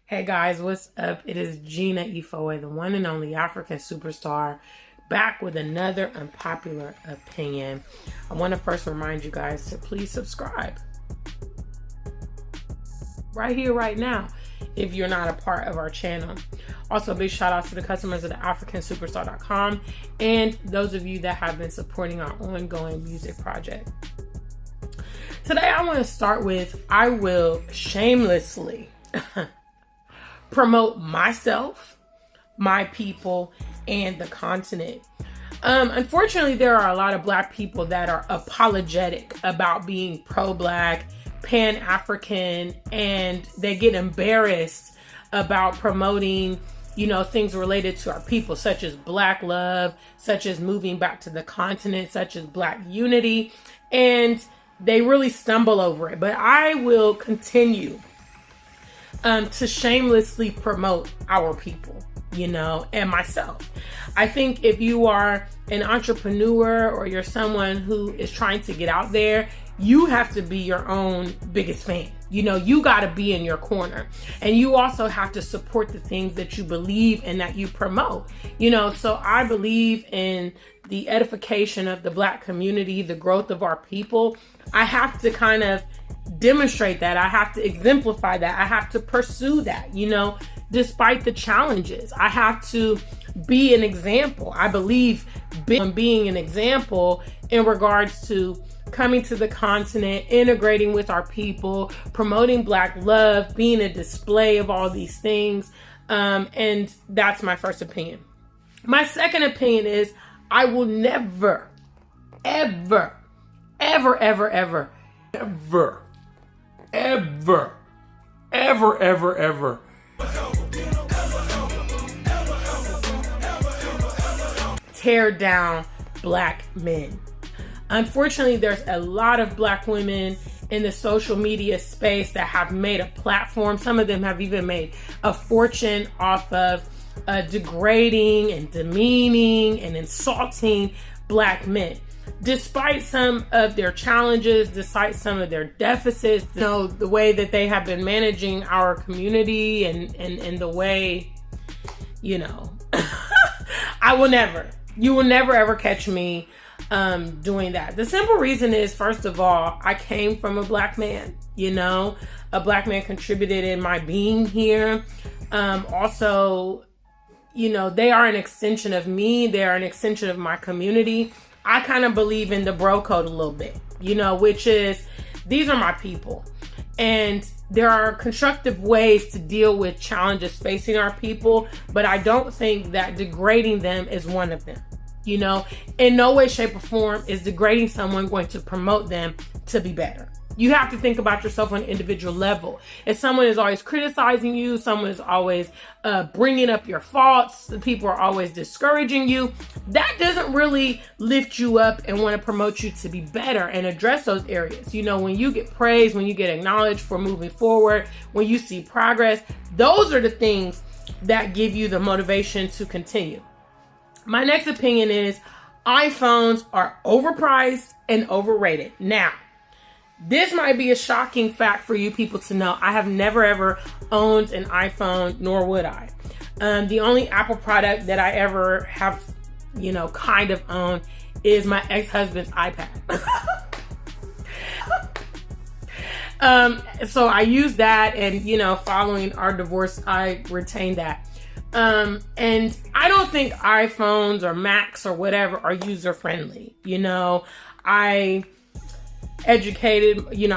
Hey guys, what's up? It is Gina Ifoe, the one and only African superstar, back with another unpopular opinion. I want to first remind you guys to please subscribe. Right here, right now, if you're not a part of our channel. Also, a big shout out to the customers of the Afrikansuperstar.com and those of you that have been supporting our ongoing music project. Today, I want to start with, I will shamelessly promote myself, my people, and the continent. Unfortunately, there are a lot of Black people that are apologetic about being pro-Black, pan-African, and they get embarrassed about promoting, things related to our people, such as Black love, such as moving back to the continent, such as Black unity, and they really stumble over it. But I will continue to shamelessly promote our people, and myself. I think if you are an entrepreneur or you're someone who is trying to get out there, you have to be your own biggest fan. You got to be in your corner, and you also have to support the things that you believe and that you promote. So I believe in the edification of the Black community, the growth of our people. I have to kind of demonstrate that. I have to exemplify that. I have to pursue that, despite the challenges. I have to be an example. I believe being an example in regards to coming to the continent, integrating with our people, promoting Black love, being a display of all these things. And that's my first opinion. My second opinion is I will never, ever, ever, ever, ever, ever, ever, ever, ever, ever tear down Black men. Unfortunately, there's a lot of Black women in the social media space that have made a platform. Some of them have even made a fortune off of degrading and demeaning and insulting Black men. Despite some of their challenges, despite some of their deficits, the way that they have been managing our community and the way, you will never ever catch me doing that. The simple reason is, first of all, I came from a Black man, a Black man contributed in my being here. Also, they are an extension of me. They are an extension of my community. I kind of believe in the bro code a little bit, which is, these are my people. And there are constructive ways to deal with challenges facing our people, but I don't think that degrading them is one of them. In no way, shape, or form is degrading someone going to promote them to be better. You have to think about yourself on an individual level. If someone is always criticizing you, someone is always bringing up your faults, people are always discouraging you, that doesn't really lift you up and want to promote you to be better and address those areas. When you get praised, when you get acknowledged for moving forward, when you see progress, those are the things that give you the motivation to continue. My next opinion is iPhones are overpriced and overrated. Now, this might be a shocking fact for you people to know. I have never ever owned an iPhone, nor would I. The only Apple product that I ever have, kind of owned is my ex-husband's iPad. So I use that, and, following our divorce, I retained that. And I don't think iPhones or Macs or whatever are user friendly. I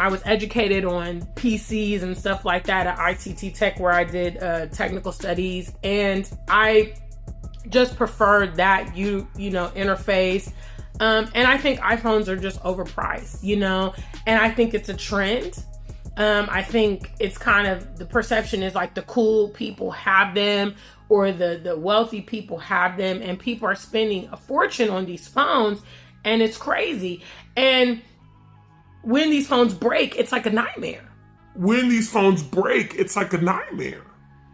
was educated on PCs and stuff like that at ITT Tech, where I did technical studies, and I just preferred that interface. And I think iPhones are just overpriced, and I think it's a trend. I think it's kind of, the perception is like the cool people have them, or the wealthy people have them, and people are spending a fortune on these phones, and it's crazy. And when these phones break, it's like a nightmare.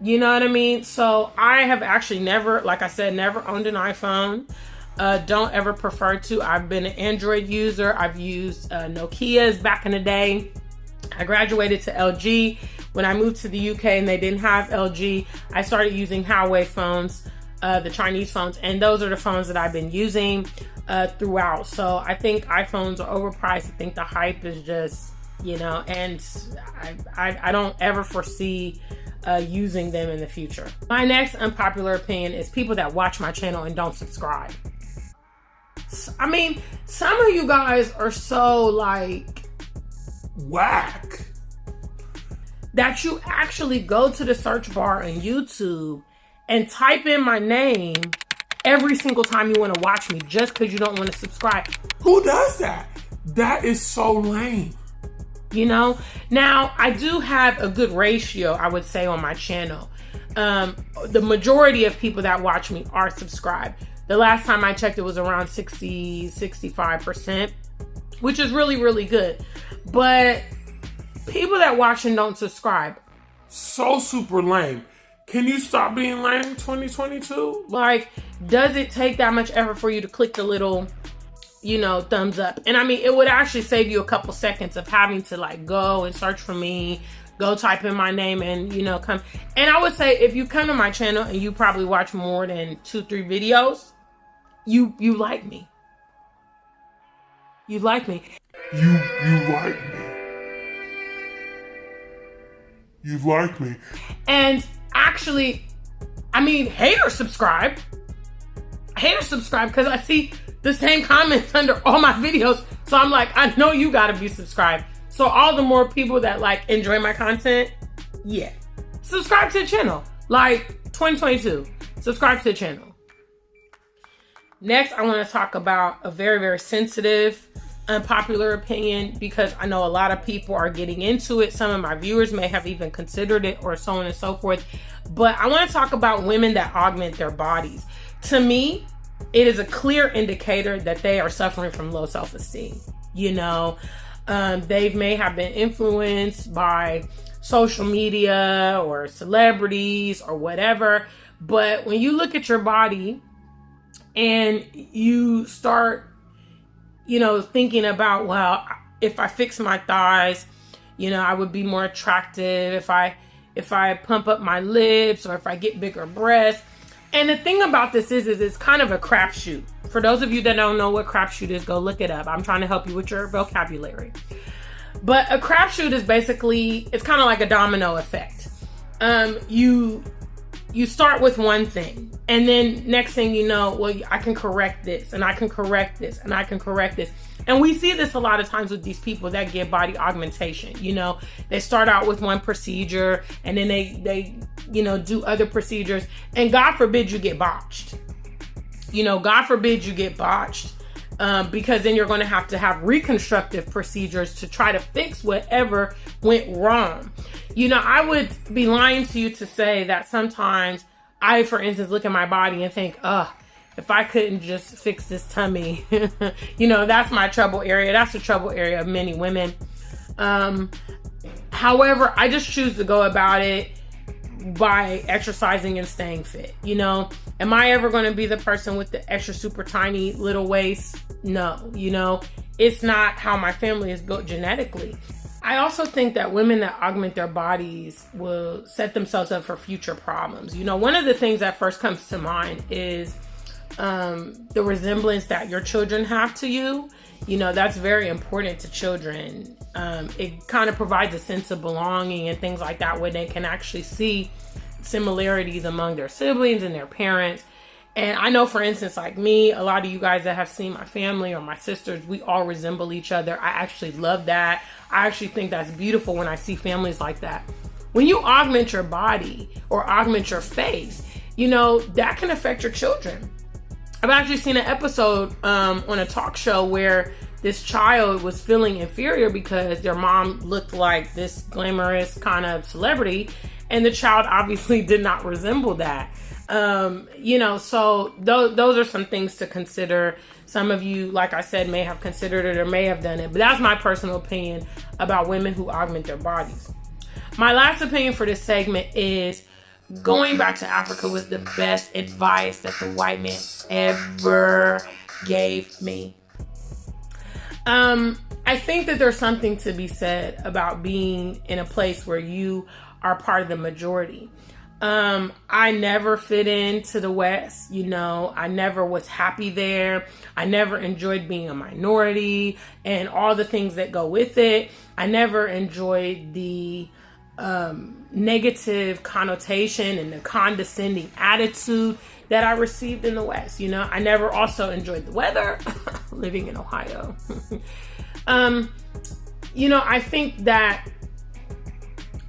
You know what I mean? So I have actually never, like I said, never owned an iPhone. Don't ever prefer to. I've been an Android user. I've used Nokia's back in the day. I graduated to LG. When I moved to the UK and they didn't have LG, I started using Huawei phones, the Chinese phones, and those are the phones that I've been using throughout. So I think iPhones are overpriced. I think the hype is just, and I don't ever foresee using them in the future. My next unpopular opinion is people that watch my channel and don't subscribe. I mean, some of you guys are so like whack that you actually go to the search bar on YouTube and type in my name every single time you want to watch me just because you don't want to subscribe. Who does that? That is so lame. Now I do have a good ratio, I would say, on my channel. The majority of people that watch me are subscribed. The last time I checked, it was around 65%, which is really, really good. But people that watch and don't subscribe, so super lame. Can you stop being lame, 2022? Like, does it take that much effort for you to click the little, thumbs up? And I mean, it would actually save you a couple seconds of having to like go and search for me, go type in my name and, come. And I would say if you come to my channel and you probably watch more than 2-3 videos, you like me. You like me. You like me. You like me. And actually, I mean, haters subscribe. Haters subscribe because I see the same comments under all my videos. So I'm like, I know you gotta be subscribed. So all the more people that like enjoy my content, yeah, subscribe to the channel. Like 2022, subscribe to the channel. Next, I want to talk about a very, very sensitive, unpopular opinion because I know a lot of people are getting into it. Some of my viewers may have even considered it or so on and so forth. But I want to talk about women that augment their bodies. To me, it is a clear indicator that they are suffering from low self-esteem. They may have been influenced by social media or celebrities or whatever. But when you look at your body and you start, thinking about, well, if I fix my thighs, I would be more attractive if I pump up my lips or if I get bigger breasts. And the thing about this is it's kind of a crapshoot. For those of you that don't know what crapshoot is, go look it up. I'm trying to help you with your vocabulary. But a crapshoot is basically, it's kind of like a domino effect. You start with one thing, and then next thing you know, well, I can correct this, and I can correct this, and I can correct this. And we see this a lot of times with these people that get body augmentation. They start out with one procedure, and then they do other procedures, and God forbid you get botched. God forbid you get botched, because then you're going to have reconstructive procedures to try to fix whatever went wrong. I would be lying to you to say that sometimes I, for instance, look at my body and think, if I couldn't just fix this tummy, that's my trouble area. That's the trouble area of many women. However, I just choose to go about it by exercising and staying fit. Am I ever going to be the person with the extra super tiny little waist? No, it's not how my family is built genetically. I also think that women that augment their bodies will set themselves up for future problems. One of the things that first comes to mind is the resemblance that your children have to you. That's very important to children. It kind of provides a sense of belonging and things like that, where they can actually see similarities among their siblings and their parents. And I know, for instance, like me, a lot of you guys that have seen my family or my sisters, we all resemble each other. I actually love that. I actually think that's beautiful when I see families like that. When you augment your body or augment your face, that can affect your children. I've actually seen an episode on a talk show where this child was feeling inferior because their mom looked like this glamorous kind of celebrity, and the child obviously did not resemble that. So those are some things to consider. Some of you, like I said, may have considered it or may have done it, but that's my personal opinion about women who augment their bodies. My last opinion for this segment is going back to Africa was the best advice that the white man ever gave me. I think that there's something to be said about being in a place where you are part of the majority. I never fit into the West, I never was happy there. I never enjoyed being a minority and all the things that go with it. I never enjoyed the negative connotation and the condescending attitude that I received in the West. I never also enjoyed the weather living in Ohio. I think that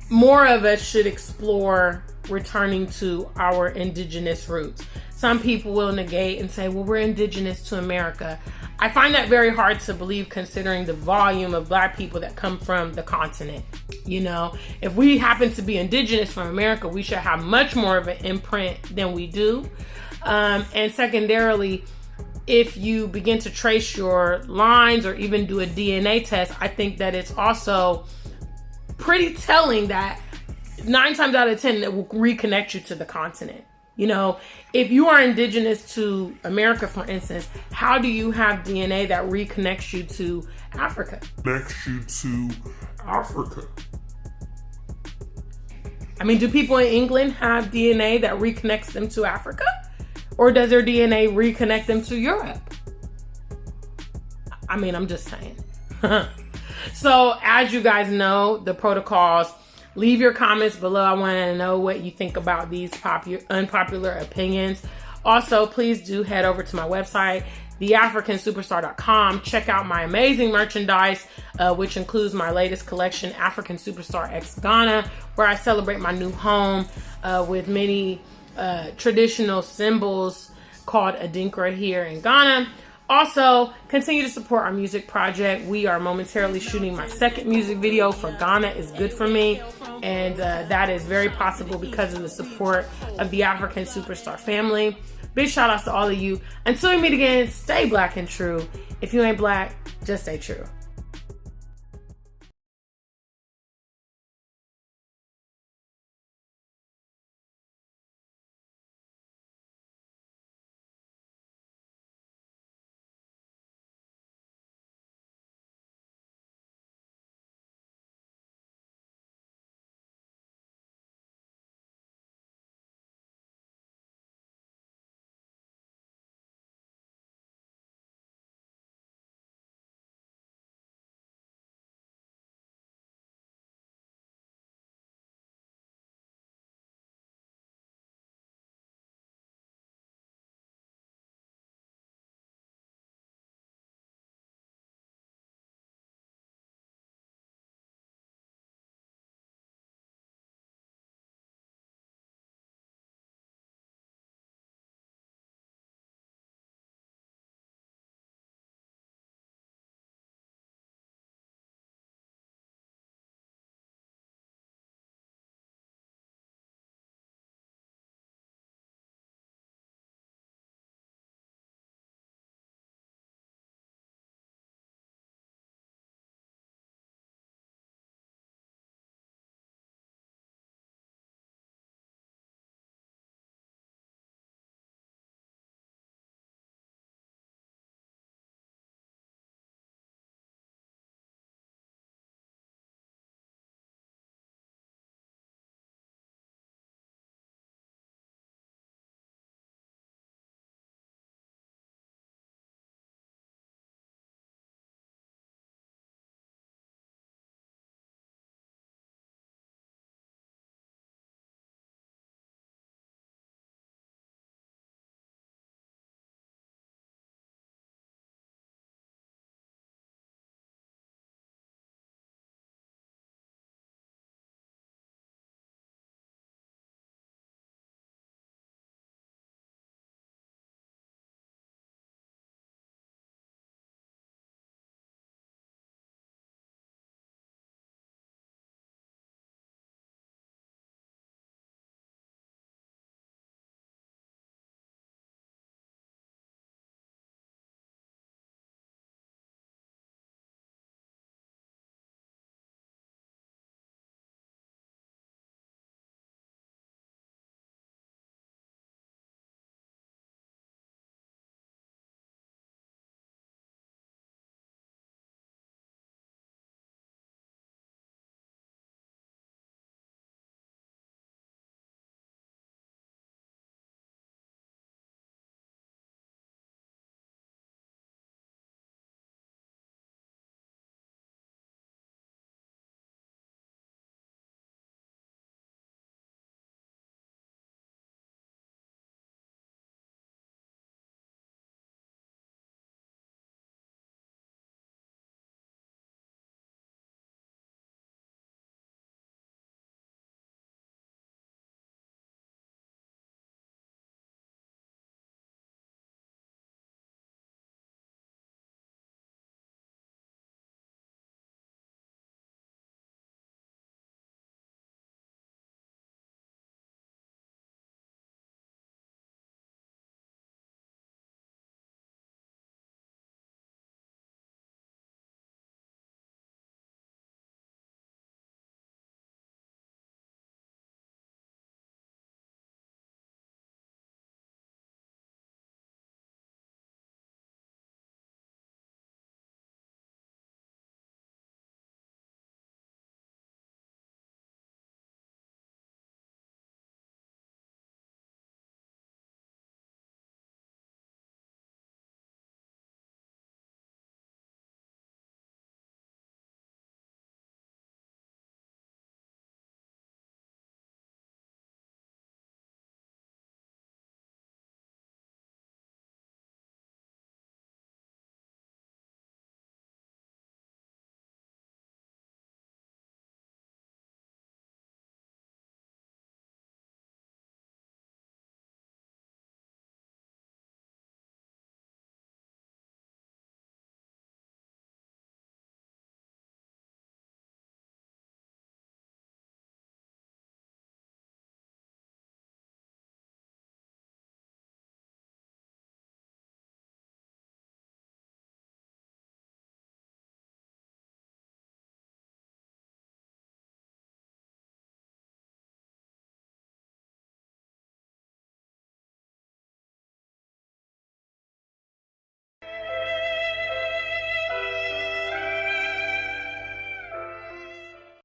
more of us should explore returning to our indigenous roots. Some people will negate and say, well, we're indigenous to America. I find that very hard to believe considering the volume of Black people that come from the continent. If we happen to be indigenous from America, we should have much more of an imprint than we do. And secondarily, if you begin to trace your lines or even do a DNA test, I think that it's also pretty telling that 9 times out of 10, it will reconnect you to the continent. If you are indigenous to America, for instance, how do you have DNA that reconnects you to Africa? I mean, do people in England have DNA that reconnects them to Africa? Or does their DNA reconnect them to Europe? I mean, I'm just saying. So, as you guys know, the protocols, leave your comments below. I want to know what you think about these unpopular opinions. Also, please do head over to my website, theafrikansuperstar.com. Check out my amazing merchandise, which includes my latest collection, African Superstar X Ghana, where I celebrate my new home with many traditional symbols called Adinkra here in Ghana. Also, continue to support our music project. We are momentarily shooting my second music video for Ghana is Good For Me. And that is very possible because of the support of the African Superstar family. Big shout outs to all of you. Until we meet again, stay Black and true. If you ain't Black, just stay true.